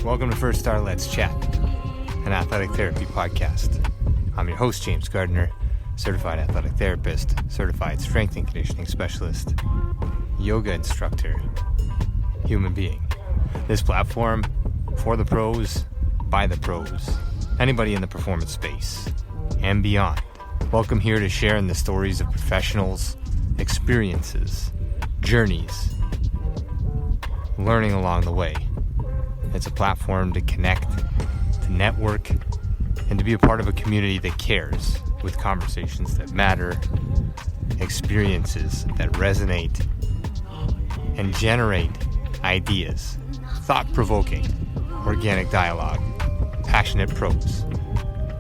Welcome to First Star Let's Chat, an athletic therapy podcast. I'm your host, James Gardner, certified athletic therapist, certified strength and conditioning specialist, yoga instructor, human being. This platform, for the pros, by the pros, anybody in the performance space, and beyond. Welcome here to share in the stories of professionals, experiences, journeys, learning along the way. It's a platform to connect, to network, and to be a part of a community that cares, with conversations that matter, experiences that resonate, and generate ideas, thought-provoking, organic dialogue, passionate pros.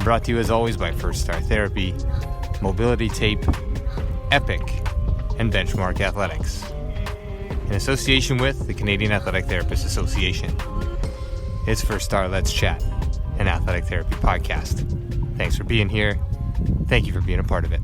Brought to you as always by First Star Therapy, Mobility Tape, Epic, and Benchmark Athletics. In association with the Canadian Athletic Therapists Association. It's First Star Let's Chat, an athletic therapy podcast. Thanks for being here. Thank you for being a part of it.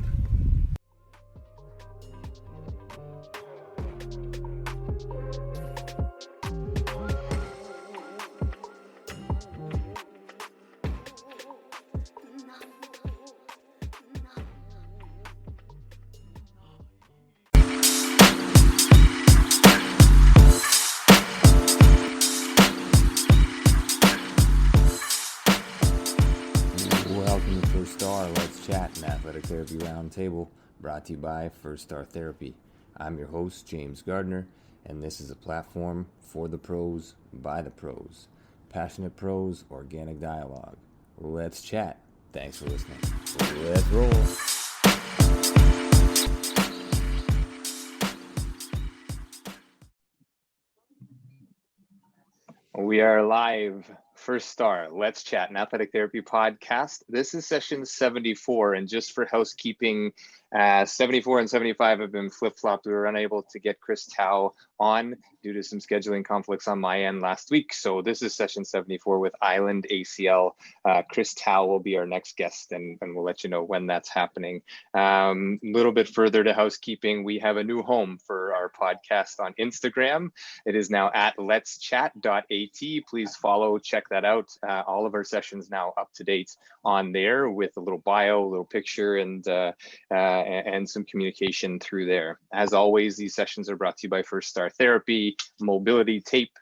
Welcome to First Star Let's Chat, an athletic therapy roundtable brought to you by First Star Therapy. I'm your host, James Gardner, and this is a platform for the pros, by the pros. Passionate pros, organic dialogue. Let's chat. Thanks for listening. Let's roll. We are live. First Star, Let's Chat, an athletic therapy podcast. This is session 74, and just for housekeeping, 74 and 75 have been flip-flopped. We were unable to get Chris Tao on due to some scheduling conflicts on my end last week. So this is session 74 with Island ACL. Chris Tao will be our next guest, and we'll let you know when that's happening. A little bit further to housekeeping, we have a new home for our podcast on Instagram. It is now at letschat.at. Please follow, check that out. All of our sessions now up to date on there with a little bio, a little picture, and some communication through there. As always, these sessions are brought to you by First Star Therapy, Mobility Tape,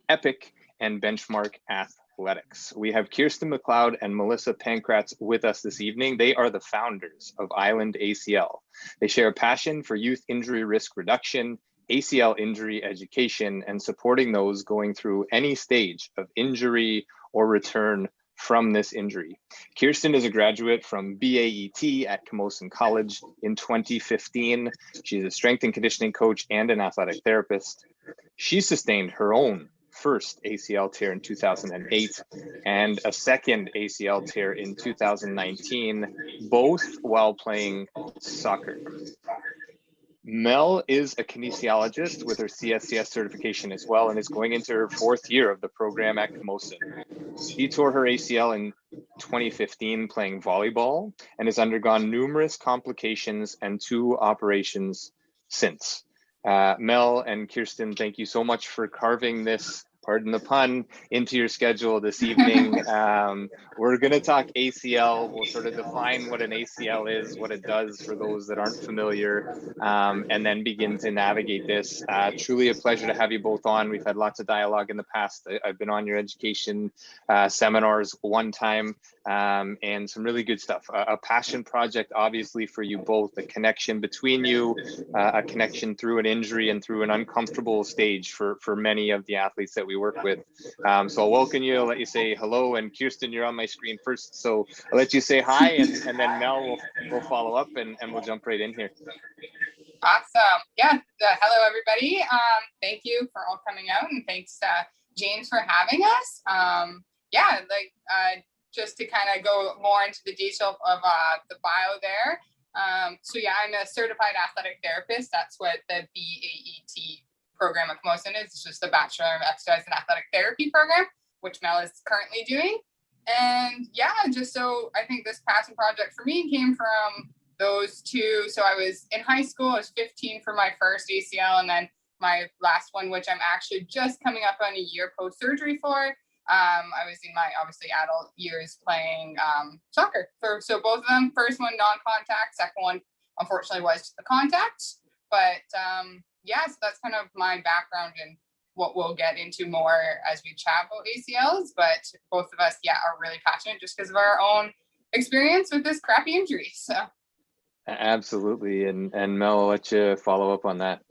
Epic, and Benchmark Athletics. We have Kiersten McLeod and Melissa Pankratz with us this evening. They are the founders of Island ACL. They share a passion for youth injury risk reduction, ACL injury education, and supporting those going through any stage of injury or return from this injury. Kiersten is a graduate from BAET at Camosun College in 2015. She's a strength and conditioning coach and an athletic therapist. She sustained her own first ACL tear in 2008 and a second ACL tear in 2019, both while playing soccer. Mel is a kinesiologist with her CSCS certification as well and is going into her fourth year of the program at Camosun. She tore her ACL in 2015 playing volleyball and has undergone numerous complications and 2 operations since. Mel and Kiersten, thank you so much for carving this, pardon the pun, into your schedule this evening. We're going to talk ACL. We'll sort of define what an ACL is, what it does for those that aren't familiar, and then begin to navigate this. Truly a pleasure to have you both on. We've had lots of dialogue in the past. I've been on your education seminars one time, and some really good stuff. A passion project, obviously, for you both, a connection between you, a connection through an injury and through an uncomfortable stage for many of the athletes that we work with. So I'll welcome you, I'll let you say hello, and Kiersten, you're on my screen first, so I'll let you say hi, and then Mel will follow up, and we'll jump right in here. Awesome. Yeah. Hello, everybody. Thank you for all coming out, and thanks, James, for having us. Just to kind of go more into the detail of the bio there. I'm a certified athletic therapist. That's what the BAET program at Camosun is. It's just the Bachelor of Exercise and Athletic Therapy program, which Mel is currently doing. And just so I think this passion project for me came from those two. So I was in high school, I was 15 for my first ACL, and then my last one, which I'm actually just coming up on a year post-surgery for, I was in my obviously adult years playing soccer. So both of them, first one non-contact, second one unfortunately was the contact. But so that's kind of my background and what we'll get into more as we chat about ACLs. But both of us, are really passionate just because of our own experience with this crappy injury. So absolutely. And Mel, I'll let you follow up on that.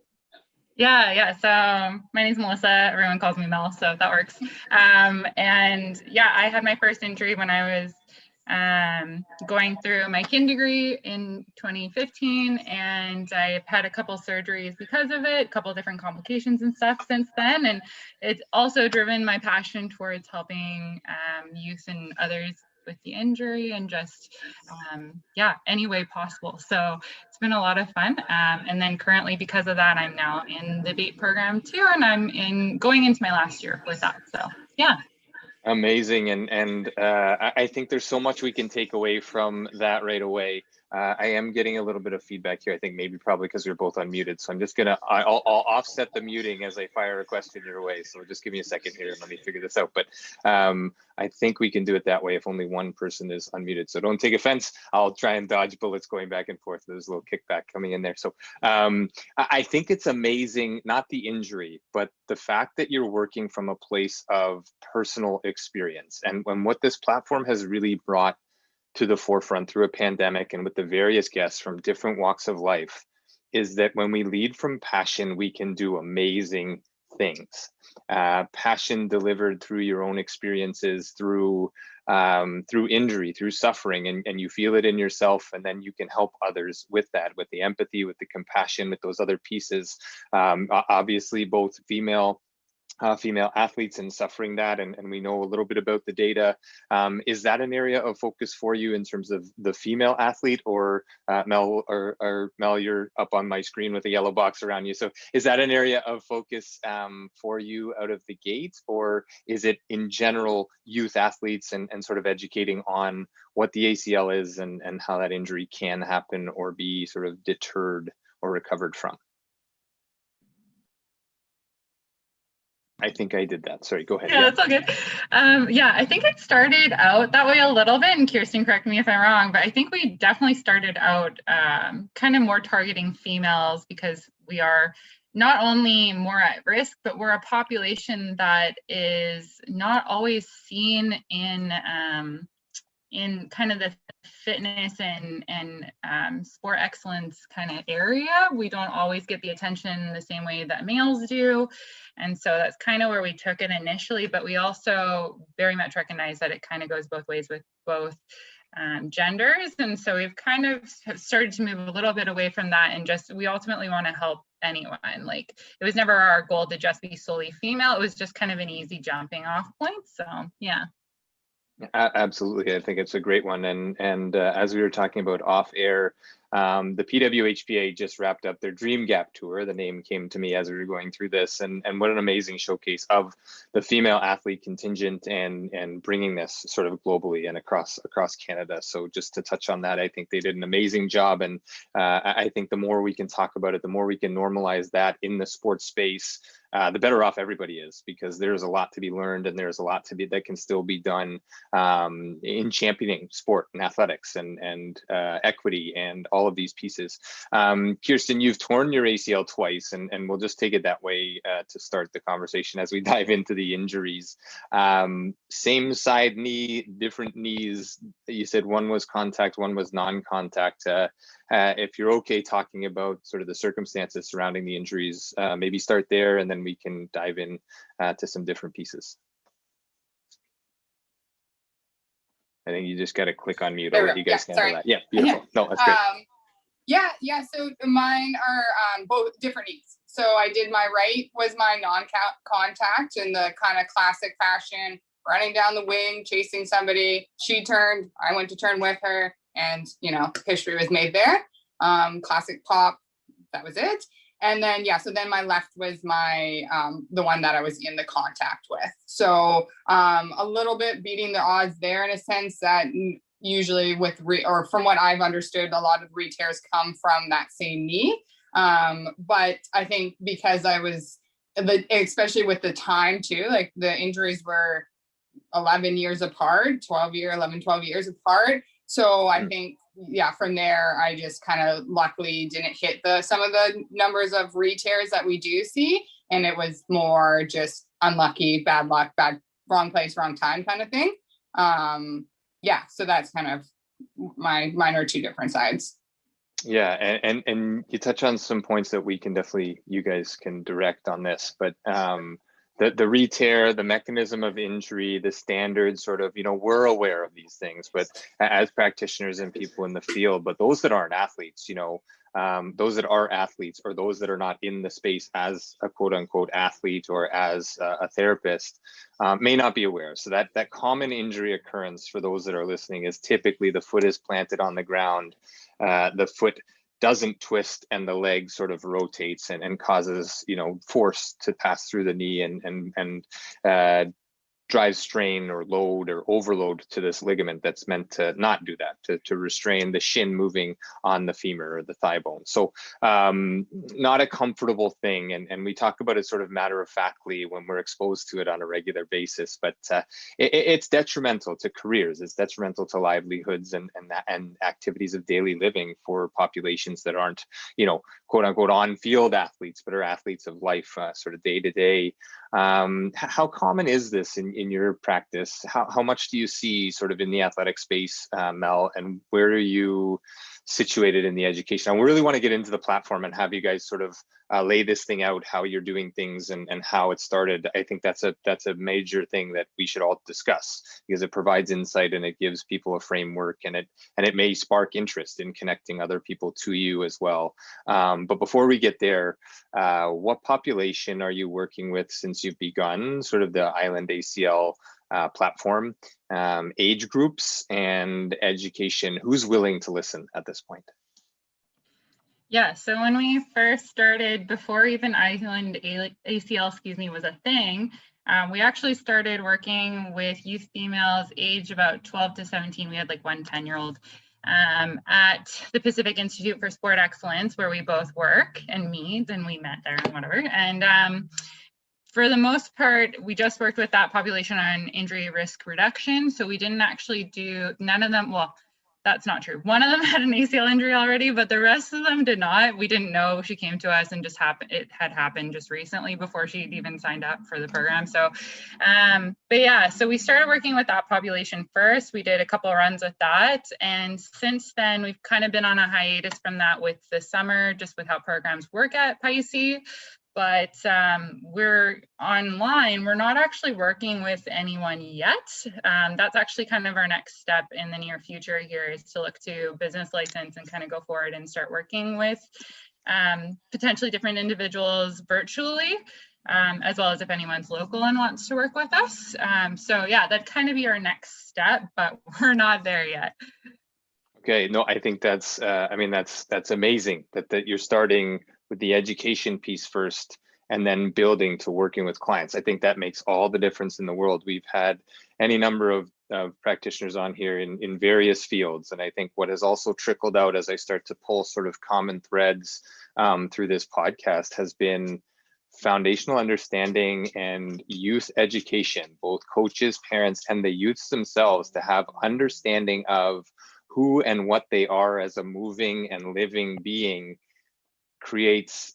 Yeah. So my name's Melissa. Everyone calls me Mel, so that works. I had my first injury when I was going through my kin degree in 2015, and I've had a couple surgeries because of it, a couple different complications and stuff since then. And it's also driven my passion towards helping youth and others with the injury and just any way possible. So it's been a lot of fun. And then currently, because of that, I'm now in the BAET program too, and I'm going into my last year with that. So yeah. Amazing. And I think there's so much we can take away from that right away. I am getting a little bit of feedback here. I think probably because we're both unmuted. So I'm just I'll offset the muting as I fire a question your way. So just give me a second here and let me figure this out. But I think we can do it that way if only one person is unmuted. So don't take offense. I'll try and dodge bullets going back and forth. There's a little kickback coming in there. So I think it's amazing, not the injury, but the fact that you're working from a place of personal experience. And what this platform has really brought to the forefront through a pandemic and with the various guests from different walks of life is that when we lead from passion, we can do amazing things. Passion delivered through your own experiences, through injury, through suffering, and you feel it in yourself, and then you can help others with that, with the empathy, with the compassion, with those other pieces. Obviously, both female athletes and suffering that, and we know a little bit about the data. Is that an area of focus for you in terms of the female athlete, or Mel, or Mel, you're up on my screen with a yellow box around you. So is that an area of focus for you out of the gate, or is it in general youth athletes and sort of educating on what the ACL is and how that injury can happen or be sort of deterred or recovered from? I think I did that. Sorry, go ahead. Yeah, that's all good. I think it started out that way a little bit, and Kiersten, correct me if I'm wrong, but I think we definitely started out kind of more targeting females because we are not only more at risk, but we're a population that is not always seen in kind of the fitness and sport excellence kind of area. We don't always get the attention the same way that males do. And so that's kind of where we took it initially, but we also very much recognize that it kind of goes both ways with both genders. And so we've kind of started to move a little bit away from that, and just, we ultimately want to help anyone. Like, it was never our goal to just be solely female. It was just kind of an easy jumping off point. So yeah. Absolutely. I think it's a great one. And as we were talking about off air, the PWHPA just wrapped up their Dream Gap Tour. The name came to me as we were going through this, and what an amazing showcase of the female athlete contingent and bringing this sort of globally and across Canada. So just to touch on that, I think they did an amazing job. And I think the more we can talk about it, the more we can normalize that in the sports space, the better off everybody is, because there's a lot to be learned and there's a lot that can still be done in championing sport and athletics and equity and all of these pieces. Kiersten, you've torn your ACL twice, and we'll just take it that way to start the conversation as we dive into the injuries. Same side knee, different knees. You said one was contact, one was non-contact. If you're okay talking about sort of the circumstances surrounding the injuries, maybe start there, and then we can dive in to some different pieces. I think you just got to click on mute. I'll let you guys handle that. Yeah, beautiful. No, that's great. So mine are both different knees. So I did, my right was my non-contact in the kind of classic fashion, running down the wing, chasing somebody. She turned, I went to turn with her, and history was made there. Classic pop, that was it. And then so then my left was my the one that I was in the contact with. So a little bit beating the odds there, in a sense that usually with or from what I've understood, a lot of re-tears come from that same knee. But I think because I was, especially with the time too, like the injuries were 11 years apart, 12 years apart. So I think, yeah, from there, I just kind of luckily didn't hit some of the numbers of re-tears that we do see. And it was more just unlucky, bad luck, wrong place, wrong time kind of thing. Yeah, so that's kind of mine are two different sides. Yeah, and you touch on some points that we can definitely, you guys can direct on this, but the re-tear, the mechanism of injury, the standards, sort of, we're aware of these things, but as practitioners and people in the field, but those that aren't athletes, those that are athletes or those that are not in the space as a quote unquote athlete or as a therapist may not be aware. So that common injury occurrence for those that are listening is typically the foot is planted on the ground, the foot doesn't twist and the leg sort of rotates and causes, force to pass through the knee and drives strain or load or overload to this ligament that's meant to not do that, to restrain the shin moving on the femur or the thigh bone. So not a comfortable thing. And we talk about it sort of matter-of-factly when we're exposed to it on a regular basis, but it's detrimental to careers. It's detrimental to livelihoods and activities of daily living for populations that aren't, quote unquote on-field athletes, but are athletes of life sort of day to day. How common is this in your practice? How much do you see sort of in the athletic space, Mel, and where are you situated in the education? I really want to get into the platform and have you guys sort of lay this thing out, how you're doing things and how it started. I think that's a major thing that we should all discuss because it provides insight and it gives people a framework and it may spark interest in connecting other people to you as well. But before we get there, what population are you working with since you've begun sort of the Island ACL platform, age groups and education? Who's willing to listen at this point? Yeah, so when we first started, before even Island ACL, was a thing, we actually started working with youth females age about 12 to 17. We had like one 10-year-old at the Pacific Institute for Sport Excellence, where we both work and meet, and we met there and whatever. And for the most part, we just worked with that population on injury risk reduction. So we didn't actually do, none of them, well, that's not true. One of them had an ACL injury already, but the rest of them did not. We didn't know. She came to us and it had happened just recently before she'd even signed up for the program. So, but yeah, so we started working with that population first. We did a couple of runs with that. And since then, we've kind of been on a hiatus from that with the summer, just with how programs work at PICE. But we're online. We're not actually working with anyone yet. That's actually kind of our next step in the near future here, is to look to business license and kind of go forward and start working with potentially different individuals virtually, as well as if anyone's local and wants to work with us. So yeah, that'd kind of be our next step, but we're not there yet. Okay, no, I think that's amazing that you're starting with the education piece first and then building to working with clients. I think that makes all the difference in the world. We've had any number of practitioners on here in various fields. And I think what has also trickled out as I start to pull sort of common threads through this podcast has been foundational understanding and youth education, both coaches, parents, and the youths themselves to have understanding of who and what they are as a moving and living being creates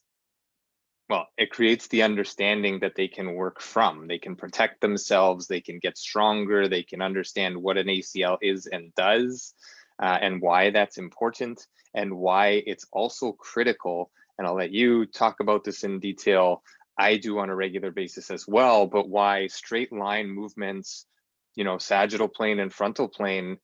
the understanding that they can work from. They can protect themselves, they can get stronger, they can understand what an ACL is and does, and why that's important, and why it's also critical. And I'll let you talk about this in detail. I do on a regular basis as well, but why straight line movements, sagittal plane and frontal plane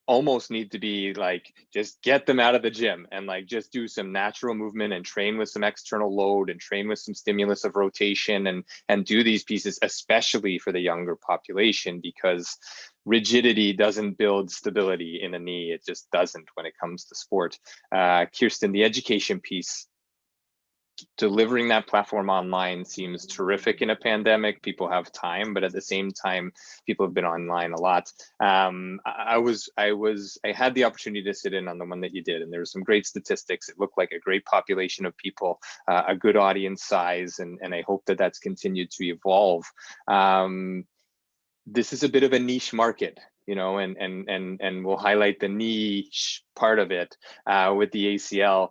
almost need to be like, just get them out of the gym and like just do some natural movement and train with some external load and train with some stimulus of rotation and do these pieces, especially for the younger population, because rigidity doesn't build stability in a knee. It just doesn't when it comes to sport. Kiersten, the education piece, delivering that platform online seems terrific in a pandemic. People have time, but at the same time, people have been online a lot. I had the opportunity to sit in on the one that you did, and there were some great statistics. It looked like a great population of people, a good audience size, and I hope that that's continued to evolve. this is a bit of a niche market, you know, and we'll highlight the niche part of it with the ACL.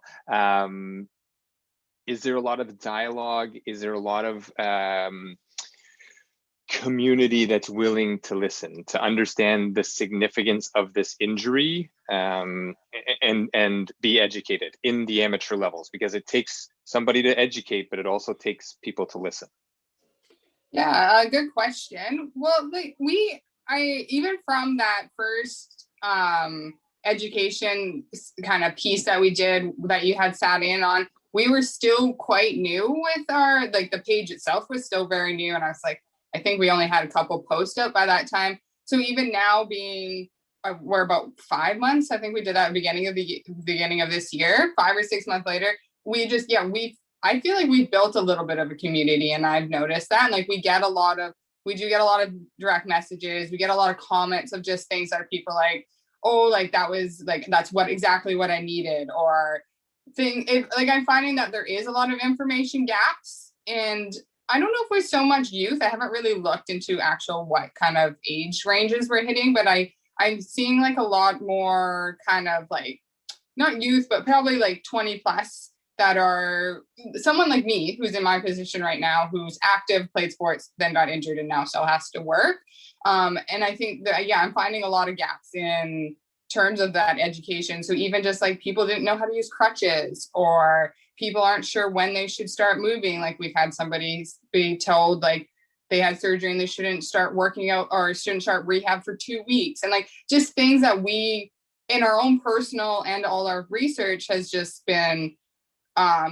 Is there a lot of dialogue? Is there a lot of community that's willing to listen, to understand the significance of this injury, and be educated in the amateur levels? Because it takes somebody to educate, but it also takes people to listen. Yeah, good question. Well, even from that first education kind of piece that we did, that you had sat in on, we were still quite new with our, like, the page itself was still very new. And I was like, I think we only had a couple posts up by that time. So even now being, we're about 5 months, I think we did that at the beginning of this year, 5 or 6 months later, I feel like we've built a little bit of a community, and I've noticed that. And like, we do get a lot of direct messages. We get a lot of comments of just things that are people like, oh, like that's exactly what I needed, or I'm finding that there is a lot of information gaps, and I don't know if we're so much youth. I haven't really looked into actual what kind of age ranges we're hitting, but I'm seeing like a lot more kind of like, not youth, but probably like 20 plus, that are someone like me, who's in my position right now, who's active, played sports, then got injured, and now still has to work. And I think that, I'm finding a lot of gaps in terms of that education. So even just like, people didn't know how to use crutches, or people aren't sure when they should start moving. Like, we've had somebody be told like they had surgery and they shouldn't start working out, or shouldn't start rehab for 2 weeks. And like, just things that we, in our own personal and all our research, has just been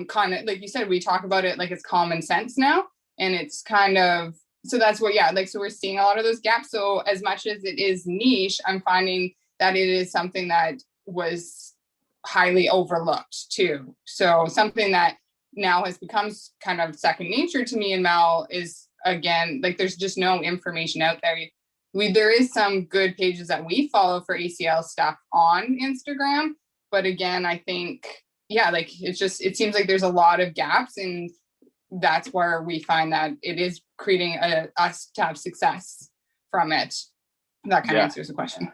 kind of, like you said, we talk about it like it's common sense now. And it's kind of, so that's what, so we're seeing a lot of those gaps. So as much as it is niche, I'm finding that it is something that was highly overlooked too. So something that now has become kind of second nature to me and Mel is, again, like, there's just no information out there. There is some good pages that we follow for ACL stuff on Instagram, but again, I think, it seems like there's a lot of gaps, and that's where we find that it is creating us to have success from it. That kind of answers the question.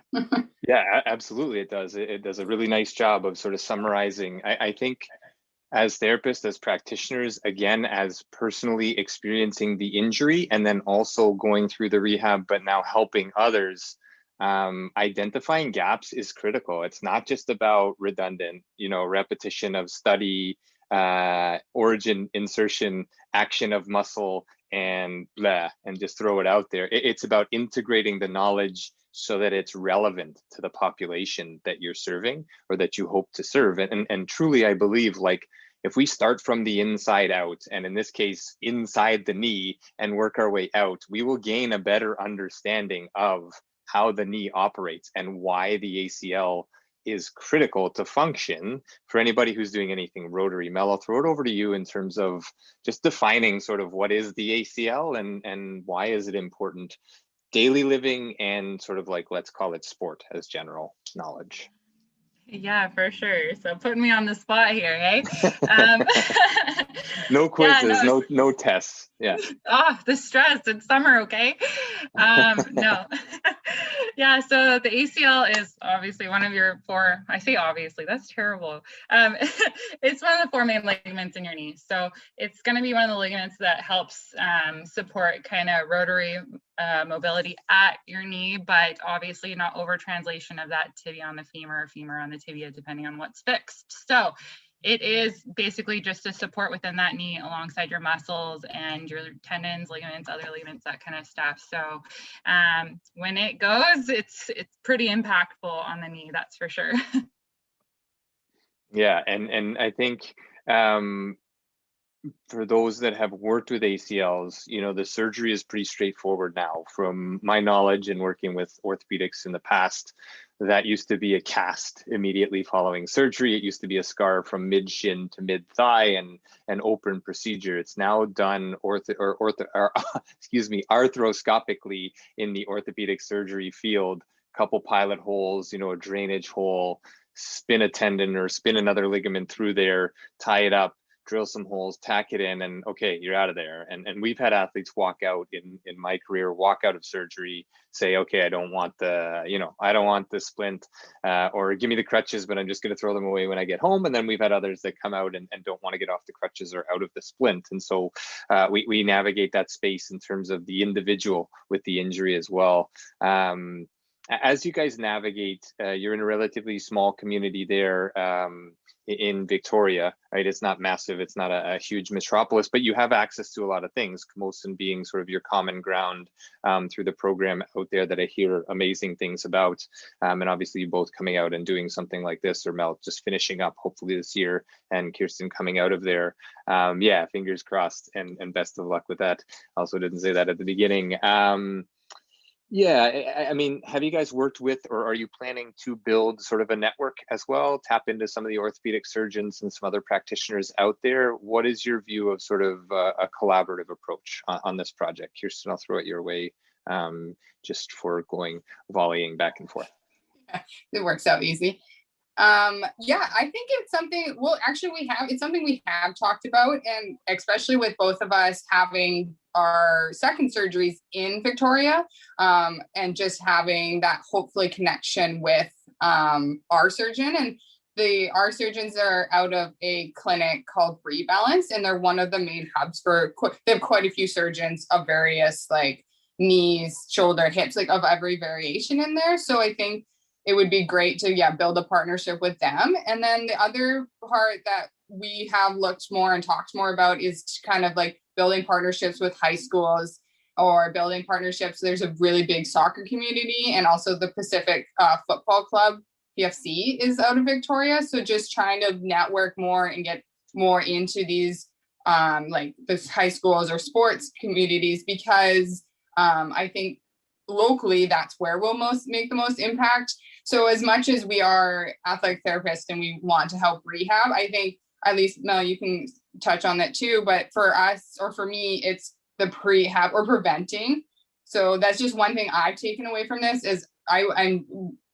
Yeah, absolutely. It does. It does a really nice job of sort of summarizing. I think as therapists, as practitioners, again, as personally experiencing the injury and then also going through the rehab, but now helping others, identifying gaps is critical. It's not just about redundant, repetition of study, origin, insertion, action of muscle, and just throw it out there. It's about integrating the knowledge so that it's relevant to the population that you're serving, or that you hope to serve. And truly, I believe, like, if we start from the inside out, and in this case, inside the knee, and work our way out, we will gain a better understanding of how the knee operates and why the ACL is critical to function. For anybody who's doing anything rotary, Mel, I'll throw it over to you in terms of just defining sort of what is the ACL and why is it important, daily living, and sort of like, let's call it sport as general knowledge. Yeah, for sure. So putting me on the spot here, eh? No quizzes, no tests. Yeah. Oh, the stress. It's summer, okay? No. Yeah, so the ACL is obviously one of your four, I say obviously, that's terrible. It's one of the four main ligaments in your knee. So it's going to be one of the ligaments that helps support kind of rotary mobility at your knee, but obviously not over translation of that tibia on the femur or femur on the tibia, depending on what's fixed. So it is basically just a support within that knee alongside your muscles and your tendons, ligaments, other ligaments, that kind of stuff. So when it goes, it's pretty impactful on the knee, that's for sure. Yeah, and I think for those that have worked with ACLs, the surgery is pretty straightforward now. From my knowledge and working with orthopedics in the past, that used to be a cast immediately following surgery. It used to be a scar from mid shin to mid thigh and an open procedure. It's now done arthroscopically in the orthopedic surgery field. Couple pilot holes, a drainage hole, spin a tendon or spin another ligament through there, tie it up, drill some holes, tack it in, and okay, you're out of there. And we've had athletes walk out in my career, walk out of surgery, say, okay, I don't want the splint, or give me the crutches, but I'm just going to throw them away when I get home. And then we've had others that come out and don't want to get off the crutches or out of the splint. And so we navigate that space in terms of the individual with the injury as well. As you guys navigate, you're in a relatively small community there in Victoria, right? It's not massive, it's not a huge metropolis, but you have access to a lot of things, Camosun being sort of your common ground through the program out there that I hear amazing things about. And obviously you both coming out and doing something like this, or Mel just finishing up hopefully this year, and Kiersten coming out of there. Yeah, fingers crossed, and best of luck with that. Also didn't say that at the beginning. Yeah, I mean, have you guys worked with, or are you planning to build sort of a network as well, tap into some of the orthopedic surgeons and some other practitioners out there? What is your view of sort of a collaborative approach on this project? Kiersten, I'll throw it your way, just for volleying back and forth. It works out easy. Yeah, I think it's something, well, actually it's something we have talked about, and especially with both of us having our second surgeries in Victoria, and just having that hopefully connection with our surgeon. And our surgeons are out of a clinic called Rebalance, and they're one of the main hubs they have quite a few surgeons of various like knees, shoulder, hips, like of every variation in there. So I think it would be great to build a partnership with them. And then the other part that we have looked more and talked more about is kind of like building partnerships with high schools, or building partnerships. There's a really big soccer community, and also the Pacific Football Club, PFC, is out of Victoria. So just trying to network more and get more into these like the high schools or sports communities, because I think locally that's where we'll make the most impact. So as much as we are athletic therapists and we want to help rehab, I think, at least Mel, you can touch on that too, but for us, or for me, it's the prehab or preventing. So that's just one thing I've taken away from this, is I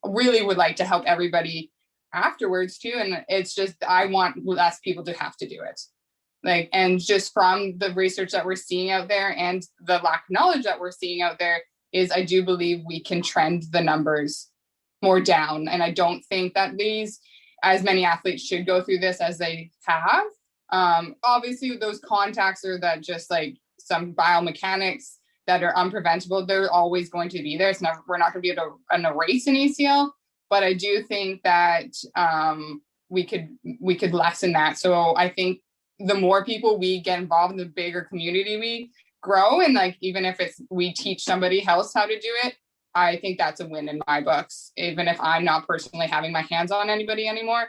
really would like to help everybody afterwards too. And it's just, I want less people to have to do it. Like, and just from the research that we're seeing out there and the lack of knowledge that we're seeing out there, is I do believe we can trend the numbers more down. And I don't think that as many athletes should go through this as they have. Obviously those contacts are that just like some biomechanics that are unpreventable, they're always going to be there. We're not going to be able to erase an ACL, but I do think that we could lessen that. So I think the more people we get involved in, the bigger community we grow. And like, even if we teach somebody else how to do it, I think that's a win in my books. Even if I'm not personally having my hands on anybody anymore,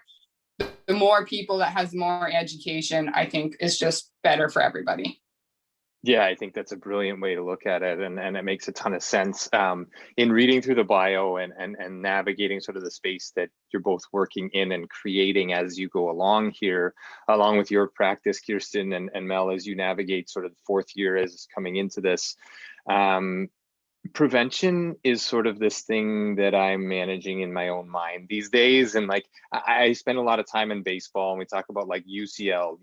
the more people that has more education, I think is just better for everybody. Yeah, I think that's a brilliant way to look at it, and it makes a ton of sense. In reading through the bio and navigating sort of the space that you're both working in and creating as you go along here, along with your practice, Kiersten and Mel, as you navigate sort of the fourth year as coming into this. Prevention is sort of this thing that I'm managing in my own mind these days. And like, I spend a lot of time in baseball, and we talk about like UCL,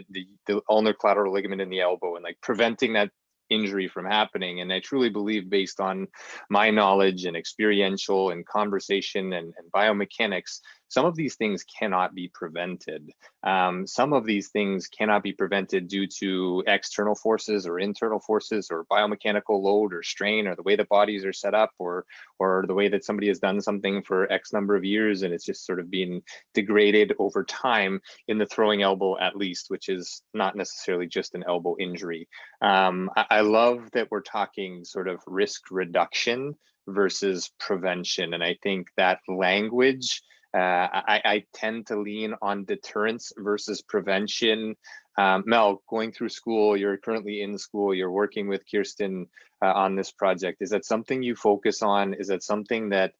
the ulnar collateral ligament in the elbow, and like preventing that injury from happening. And I truly believe, based on my knowledge and experiential and conversation and biomechanics, some of these things cannot be prevented. Some of these things cannot be prevented due to external forces or internal forces, or biomechanical load or strain, or the way the bodies are set up, or the way that somebody has done something for X number of years, and it's just sort of being degraded over time, in the throwing elbow at least, which is not necessarily just an elbow injury. I love that we're talking sort of risk reduction versus prevention. And I think that language, I tend to lean on deterrence versus prevention. Mel, going through school, you're currently in school, you're working with Kiersten on this project. Is that something you focus on? Is that something that,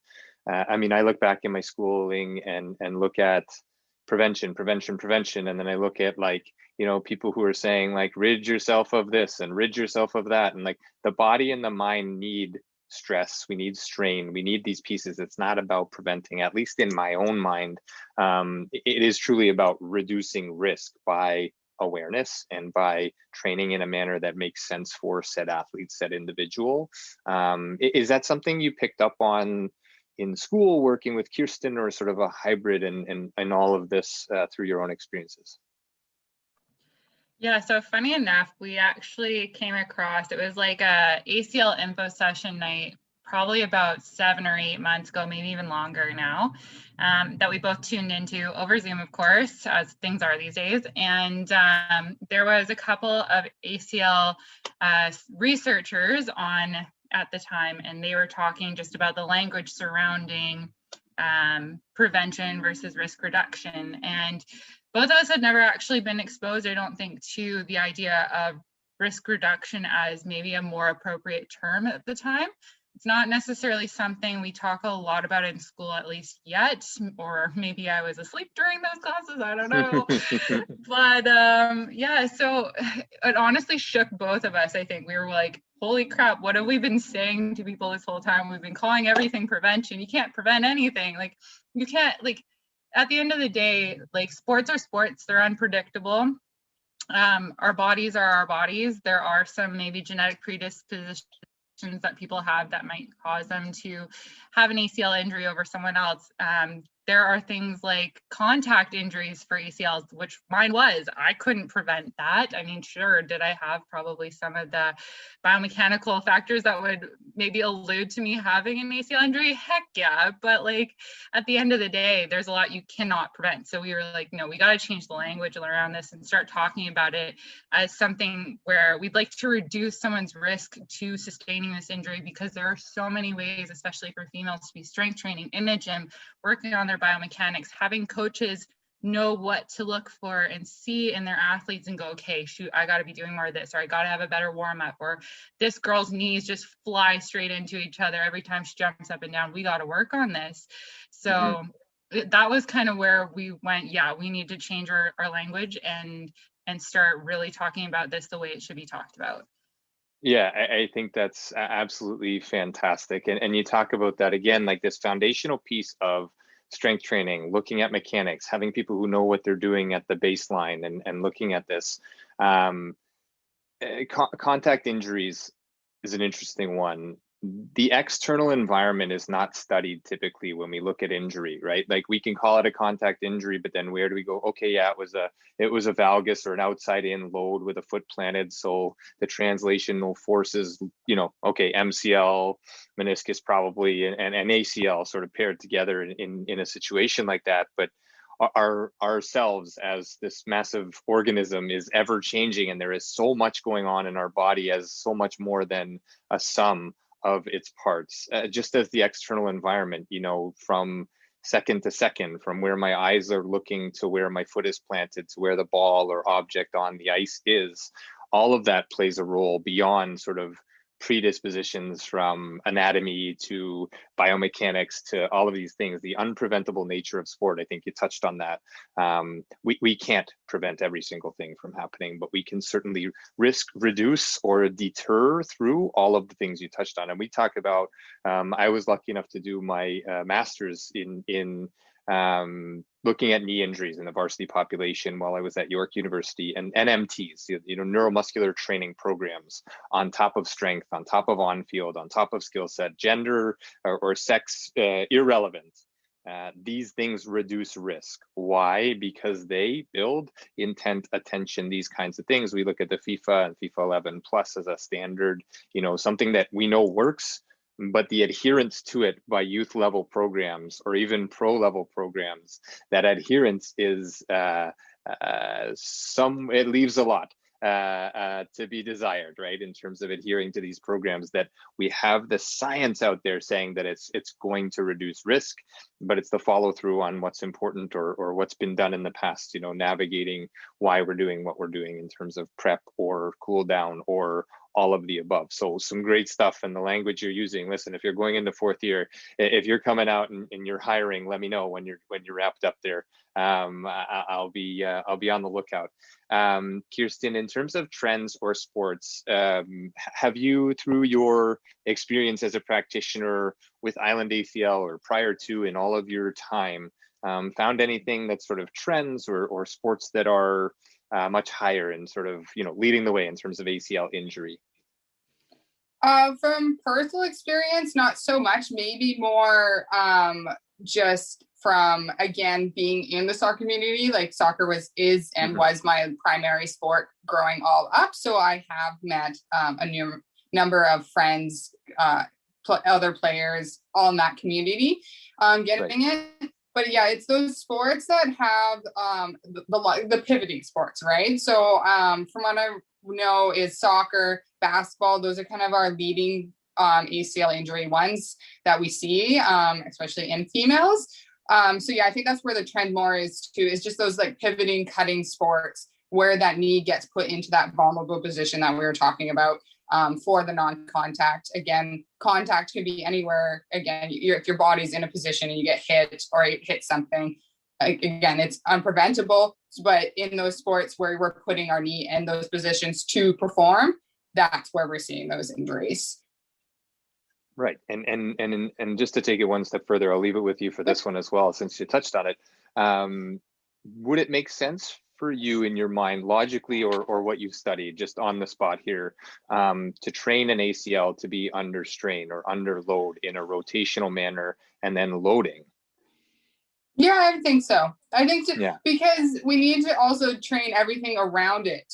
I look back in my schooling and look at prevention, and then I look at like, people who are saying like, rid yourself of this and rid yourself of that. And like, the body and the mind need stress, we need strain, we need these pieces. It's not about preventing, at least in my own mind. It is truly about reducing risk by awareness and by training in a manner that makes sense for said athlete, said individual. Is that something you picked up on in school, working with Kiersten, or sort of a hybrid and all of this through your own experiences? Yeah, so funny enough, we actually came across, it was like a ACL info session night, probably about 7 or 8 months ago, maybe even longer now, that we both tuned into over Zoom, of course, as things are these days. And there was a couple of ACL researchers on at the time, and they were talking just about the language surrounding prevention versus risk reduction. And both of us had never actually been exposed, I don't think, to the idea of risk reduction as maybe a more appropriate term at the time. It's not necessarily something we talk a lot about in school, at least yet, or maybe I was asleep during those classes, I don't know. But yeah, so it honestly shook both of us. I think we were like, holy crap, what have we been saying to people this whole time? We've been calling everything prevention. You can't prevent anything. Like, you can't, like, at the end of the day, like, sports are sports, they're unpredictable. Our bodies are our bodies. There are some maybe genetic predispositions that people have that might cause them to have an ACL injury over someone else. There are things like contact injuries for ACLs, which mine was. I couldn't prevent that. I mean, sure, did I have probably some of the biomechanical factors that would maybe allude to me having an ACL injury? Heck yeah. But like, at the end of the day, there's a lot you cannot prevent. So we were like, no, we got to change the language around this and start talking about it as something where we'd like to reduce someone's risk to sustaining this injury, because there are so many ways, especially for females, to be strength training in the gym, working on their biomechanics, having coaches know what to look for and see in their athletes and go, okay, shoot, I got to be doing more of this, or I got to have a better warm up, or this girl's knees just fly straight into each other every time she jumps up and down. We got to work on this. So that was kind of where we went, yeah, we need to change our language and start really talking about this the way it should be talked about. Yeah, I think that's absolutely fantastic. And you talk about that again, like this foundational piece of strength training, looking at mechanics, having people who know what they're doing at the baseline, and looking at this. Contact injuries is an interesting one. The external environment is not studied typically when we look at injury, right? Like, we can call it a contact injury, but then where do we go? Okay, yeah, it was a valgus or an outside in load with a foot planted. So the translational forces, okay, MCL, meniscus probably, and ACL sort of paired together in a situation like that. But ourselves as this massive organism is ever changing, and there is so much going on in our body as so much more than a sum of its parts, just as the external environment, from second to second, from where my eyes are looking to where my foot is planted to where the ball or object on the ice is. All of that plays a role beyond sort of predispositions, from anatomy to biomechanics to all of these things, the unpreventable nature of sport. I think you touched on that. We can't prevent every single thing from happening, but we can certainly risk reduce or deter through all of the things you touched on. And we talk about, I was lucky enough to do my master's in looking at knee injuries in the varsity population while I was at York University, and NMTs, neuromuscular training programs, on top of strength, on top of on-field, on top of skill set, gender or sex irrelevant. These things reduce risk. Why? Because they build intent, attention, these kinds of things. We look at the FIFA and FIFA 11 Plus as a standard, something that we know works, but the adherence to it by youth level programs or even pro level programs, that adherence is it leaves a lot to be desired, right? In terms of adhering to these programs, that we have the science out there saying that it's going to reduce risk, but it's the follow through on what's important or what's been done in the past, navigating why we're doing what we're doing in terms of prep or cool down or all of the above. So some great stuff in the language you're using. Listen, if you're going into fourth year, if you're coming out and you're hiring, let me know when you're wrapped up there. I'll be on the lookout. Kiersten, in terms of trends or sports, have you, through your experience as a practitioner with Island ACL or prior to, in all of your time, found anything that's sort of trends or sports that are much higher in sort of, leading the way in terms of ACL injury? From personal experience, not so much, maybe more just from, again, being in the soccer community. Like soccer was my primary sport growing all up. So I have met a new number of friends, other players all in that community getting it. But yeah, it's those sports that have the pivoting sports, right? So from what I know is soccer, basketball, those are kind of our leading ACL injury ones that we see, especially in females. So yeah, I think that's where the trend more is too, is just those like pivoting, cutting sports where that knee gets put into that vulnerable position that we were talking about for the non-contact. Again, contact can be anywhere. Again, if your body's in a position and you get hit or you hit something, again, it's unpreventable. But in those sports where we're putting our knee in those positions to perform, that's where we're seeing those injuries. Right. And just to take it one step further, I'll leave it with you for this one as well, since you touched on it. Would it make sense for you in your mind, logically, or what you've studied, just on the spot here, to train an ACL to be under strain or under load in a rotational manner and then loading? Yeah, I think so. I think because we need to also train everything around it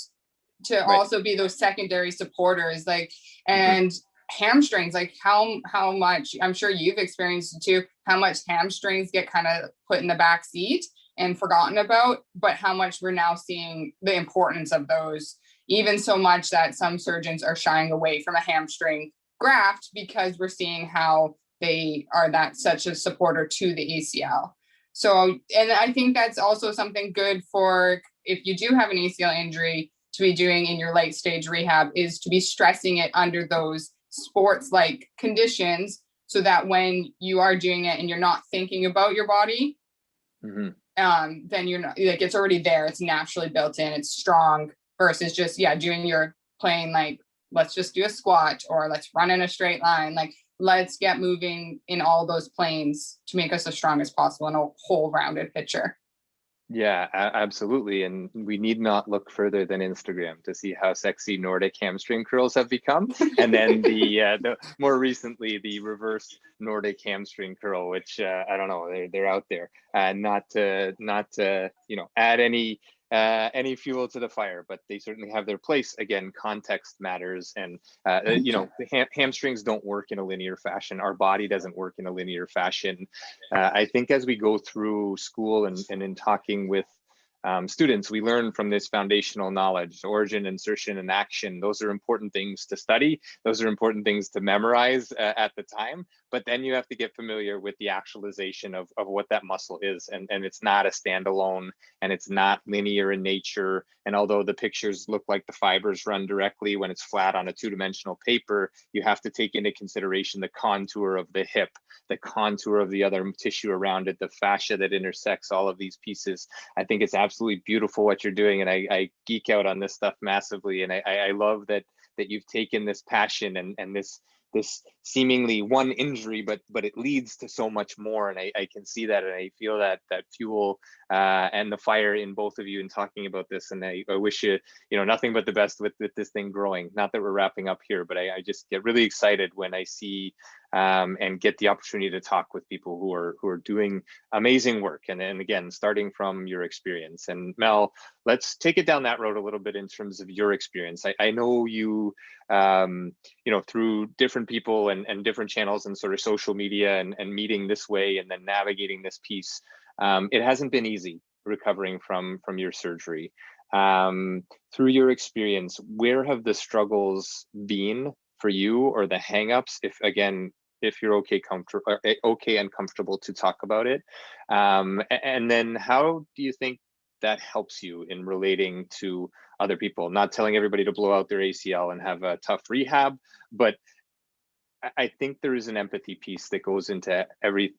to also be those secondary supporters, like, and hamstrings, like how much, I'm sure you've experienced it too, how much hamstrings get kind of put in the back seat and forgotten about, but how much we're now seeing the importance of those, even so much that some surgeons are shying away from a hamstring graft because we're seeing how they are such a supporter to the ACL. So, and I think that's also something good for if you do have an ACL injury to be doing in your late stage rehab, is to be stressing it under those sports like conditions, so that when you are doing it and you're not thinking about your body, then you're not, like, it's already there, it's naturally built in, it's strong, versus just doing your playing, like, let's just do a squat or let's run in a straight line, like let's get moving in all those planes to make us as strong as possible in a whole rounded picture. Yeah, absolutely. And we need not look further than Instagram to see how sexy Nordic hamstring curls have become. And then the more recently, the reverse Nordic hamstring curl, which I don't know, they're out there. Not to add any fuel to the fire, but they certainly have their place. Again, context matters, and hamstrings don't work in a linear fashion. Our body doesn't work in a linear fashion. I think as we go through school and in talking with students, we learn from this foundational knowledge, origin, insertion, and action. Those are important things to study. Those are important things to memorize at the time. But then you have to get familiar with the actualization of what that muscle is. And it's not a standalone, and it's not linear in nature. And although the pictures look like the fibers run directly when it's flat on a two-dimensional paper, you have to take into consideration the contour of the hip, the contour of the other tissue around it, the fascia that intersects all of these pieces. I think it's absolutely beautiful what you're doing. And I geek out on this stuff massively. And I love that you've taken this passion and this seemingly one injury, but it leads to so much more. And I can see that, and I feel that fuel and the fire in both of you in talking about this. And I wish you nothing but the best with this thing growing. Not that we're wrapping up here, but I just get really excited when I see and get the opportunity to talk with people who are doing amazing work. And again, starting from your experience. And Mel, let's take it down that road a little bit in terms of your experience. I know you, through different people and different channels and sort of social media and meeting this way and then navigating this piece, it hasn't been easy recovering from your surgery. Through your experience, where have the struggles been for you, or the hangups, if you're okay and comfortable to talk about it? And then how do you think that helps you in relating to other people? Not telling everybody to blow out their ACL and have a tough rehab, but I think there is an empathy piece that goes into every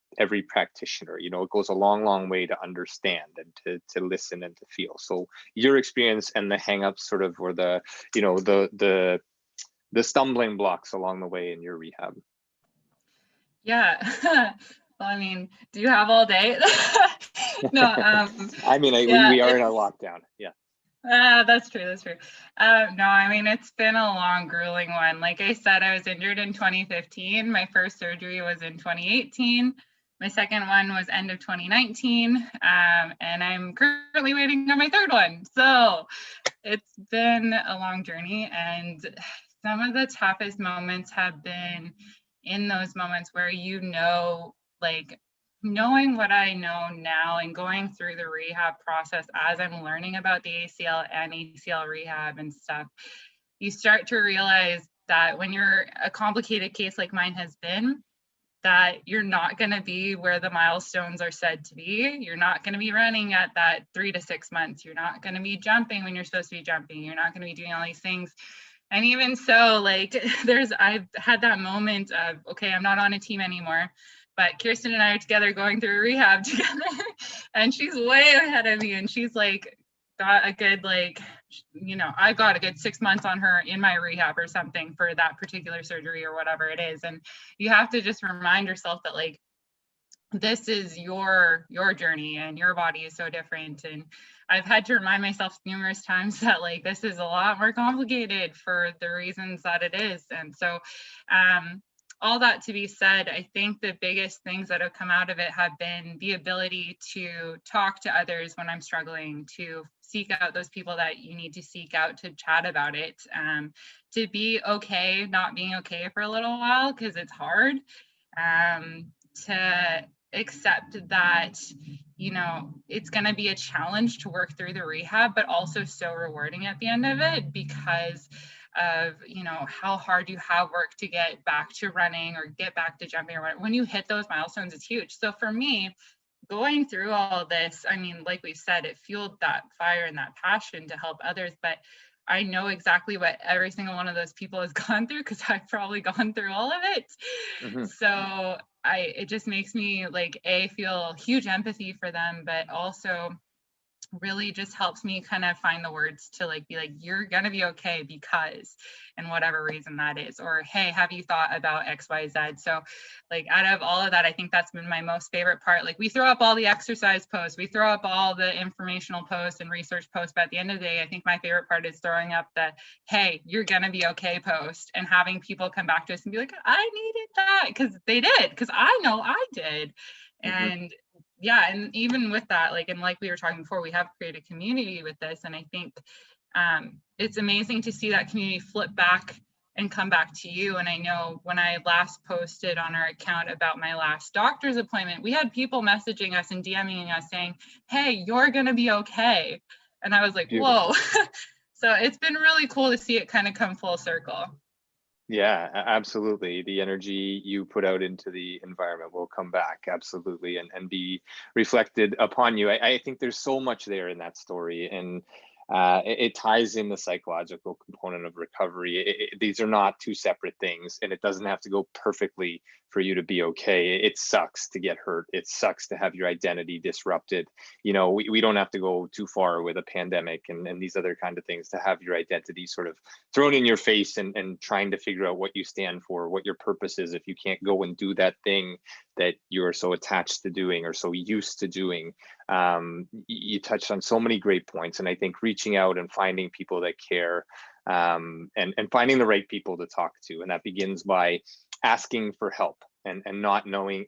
practitioner. It goes a long way to understand and to listen and to feel. So your experience and the hangups sort of were the stumbling blocks along the way in your rehab. Yeah. Well, I mean, do you have all day? No. We are in a lockdown. Yeah. That's true. That's true. No, I mean, it's been a long, grueling one. Like I said, I was injured in 2015. My first surgery was in 2018. My second one was end of 2019. And I'm currently waiting on my third one. So it's been a long journey. And some of the toughest moments have been in those moments where, like, knowing what I know now and going through the rehab process as I'm learning about the ACL and ACL rehab and stuff, you start to realize that when you're a complicated case like mine has been, that you're not going to be where the milestones are said to be. You're not going to be running at that 3 to 6 months. You're not going to be jumping when you're supposed to be jumping. You're not going to be doing all these things. And even so, like, I've had that moment of, okay, I'm not on a team anymore, but Kiersten and I are together going through rehab together, and she's way ahead of me, and she's like got a good, like, I got a good 6 months on her in my rehab or something for that particular surgery or whatever it is. And you have to just remind yourself that, like, this is your journey and your body is so different. And I've had to remind myself numerous times that, like, this is a lot more complicated for the reasons that it is. And so all that to be said, I think the biggest things that have come out of it have been the ability to talk to others when I'm struggling, to seek out those people that you need to seek out to chat about it, to be okay not being okay for a little while because it's hard, to accept that, it's going to be a challenge to work through the rehab, but also so rewarding at the end of it because of, how hard you have worked to get back to running or get back to jumping or whatever. When you hit those milestones, it's huge. So for me, going through all this, I mean, like we said, it fueled that fire and that passion to help others, but I know exactly what every single one of those people has gone through because I've probably gone through all of it. Mm-hmm. So it just makes me, like, feel huge empathy for them, but also really just helps me kind of find the words to, like, be like, you're gonna be okay because, and whatever reason that is, or hey, have you thought about XYZ? So, like, out of all of that, I think that's been my most favorite part. Like, we throw up all the exercise posts, we throw up all the informational posts and research posts, but at the end of the day, I think my favorite part is throwing up the hey, you're gonna be okay post and having people come back to us and be like, I needed that, because they did, because I know I did. Mm-hmm. And yeah, and even with that, like, and like we were talking before, we have created community with this, and I think it's amazing to see that community flip back and come back to you. And I know when I last posted on our account about my last doctor's appointment, we had people messaging us and DMing us saying, hey, you're gonna be okay. And I was like, whoa. So it's been really cool to see it kind of come full circle. Yeah, absolutely. The energy you put out into the environment will come back, absolutely, and be reflected upon you. I think there's so much there in that story, and it ties in the psychological component of recovery. These are not two separate things, and it doesn't have to go perfectly for you to be okay. It sucks to get hurt. It sucks to have your identity disrupted. We don't have to go too far with a pandemic and these other kind of things to have your identity sort of thrown in your face and trying to figure out what you stand for, what your purpose is if you can't go and do that thing that you're so attached to doing or so used to doing. You touched on so many great points, and I think reaching out and finding people that care, and finding the right people to talk to, and that begins by asking for help and not knowing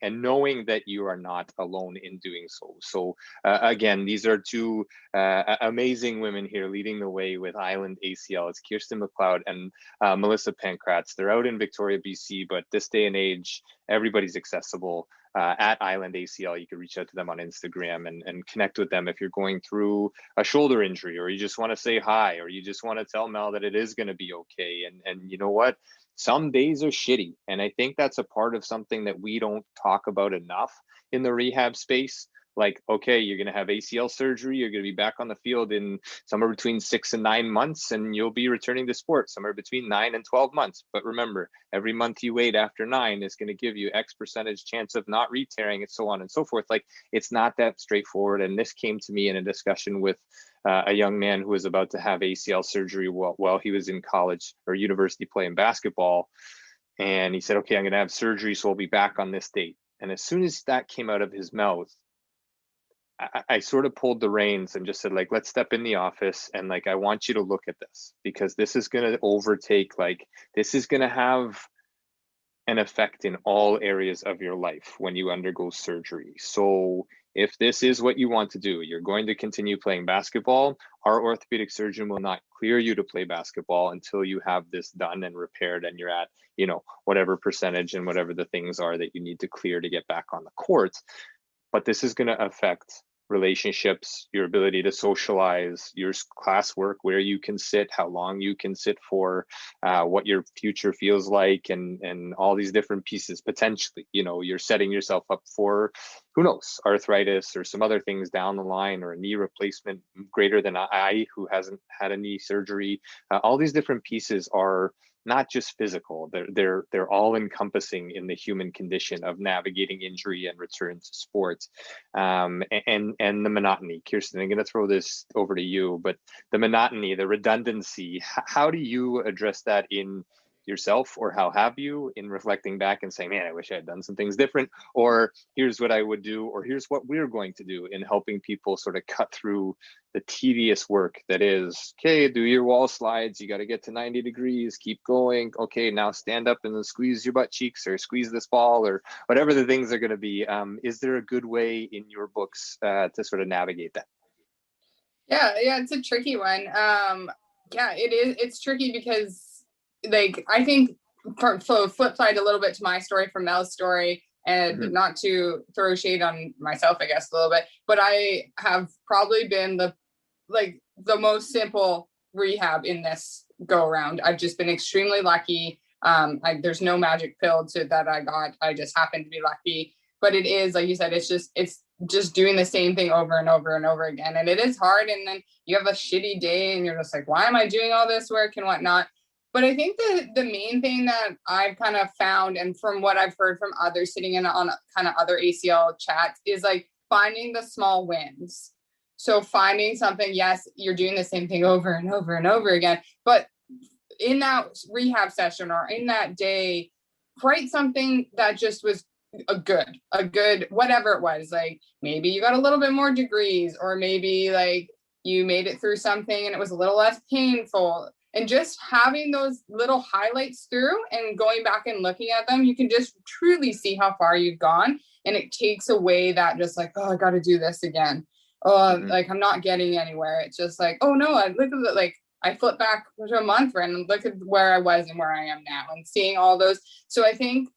that you are not alone in doing so. So again, these are two amazing women here leading the way with Island ACL. It's Kiersten McLeod and Melissa Pankratz. They're out in Victoria, BC, but this day and age, everybody's accessible. At Island ACL, you can reach out to them on Instagram and connect with them if you're going through a shoulder injury, or you just want to say hi, or you just want to tell Mel that it is going to be okay. And you know what? Some days are shitty. And I think that's a part of something that we don't talk about enough in the rehab space. Like, okay, you're going to have ACL surgery. You're going to be back on the field in somewhere between 6 and 9 months, and you'll be returning to sport somewhere between 9 and 12 months. But remember, every month you wait after 9 is going to give you X percentage chance of not re-tearing and so on and so forth. Like, it's not that straightforward. And this came to me in a discussion with a young man who was about to have ACL surgery while he was in college or university playing basketball. And he said, okay, I'm going to have surgery, so I'll be back on this date. And as soon as that came out of his mouth, I sort of pulled the reins and just said, like, let's step in the office and like, I want you to look at this, because this is going to overtake, like, this is going to have an effect in all areas of your life when you undergo surgery. So if this is what you want to do, you're going to continue playing basketball, our orthopedic surgeon will not clear you to play basketball until you have this done and repaired and you're at, you know, whatever percentage and whatever the things are that you need to clear to get back on the court. But this is going to affect relationships, your ability to socialize, your classwork, where you can sit, how long you can sit for, what your future feels like, and all these different pieces. Potentially, you know, you're setting yourself up for, who knows, arthritis or some other things down the line, or a knee replacement greater than I, who hasn't had a knee surgery. All these different pieces are not just physical, they're all encompassing in the human condition of navigating injury and return to sports. And the monotony. Kiersten, I'm going to throw this over to you, but the monotony, the redundancy, how do you address that in yourself, or how have you, in reflecting back and saying, man, I wish I had done some things different, or here's what I would do, or here's what we're going to do, in helping people sort of cut through the tedious work that is, okay, do your wall slides, you got to get to 90 degrees, keep going, okay, now stand up and then squeeze your butt cheeks, or squeeze this ball, or whatever the things are going to be. Is there a good way in your books to sort of navigate that? Yeah, it's a tricky one. Yeah, it is. It's tricky because, like, I think, for flip side a little bit to my story from Mel's story, and not to throw shade on myself, I guess, a little bit, but I have probably been the most simple rehab in this go around. I've just been extremely lucky. There's no magic pill that I got. I just happened to be lucky. But it is, like you said, it's just doing the same thing over and over and over again. And it is hard. And then you have a shitty day and you're just like, why am I doing all this work and whatnot? But I think the main thing that I've kind of found, and from what I've heard from others sitting in on kind of other ACL chats, is like finding the small wins. So finding something, yes, you're doing the same thing over and over and over again, but in that rehab session or in that day, write something that just was a good, whatever it was. Like, maybe you got a little bit more degrees, or maybe like you made it through something and it was a little less painful. And just having those little highlights through and going back and looking at them, you can just truly see how far you've gone. And it takes away that just like, oh, I got to do this again. Oh, like, I'm not getting anywhere. It's just like, oh no, I look at it, like, I flip back to a month and look at where I was and where I am now, and seeing all those. So I think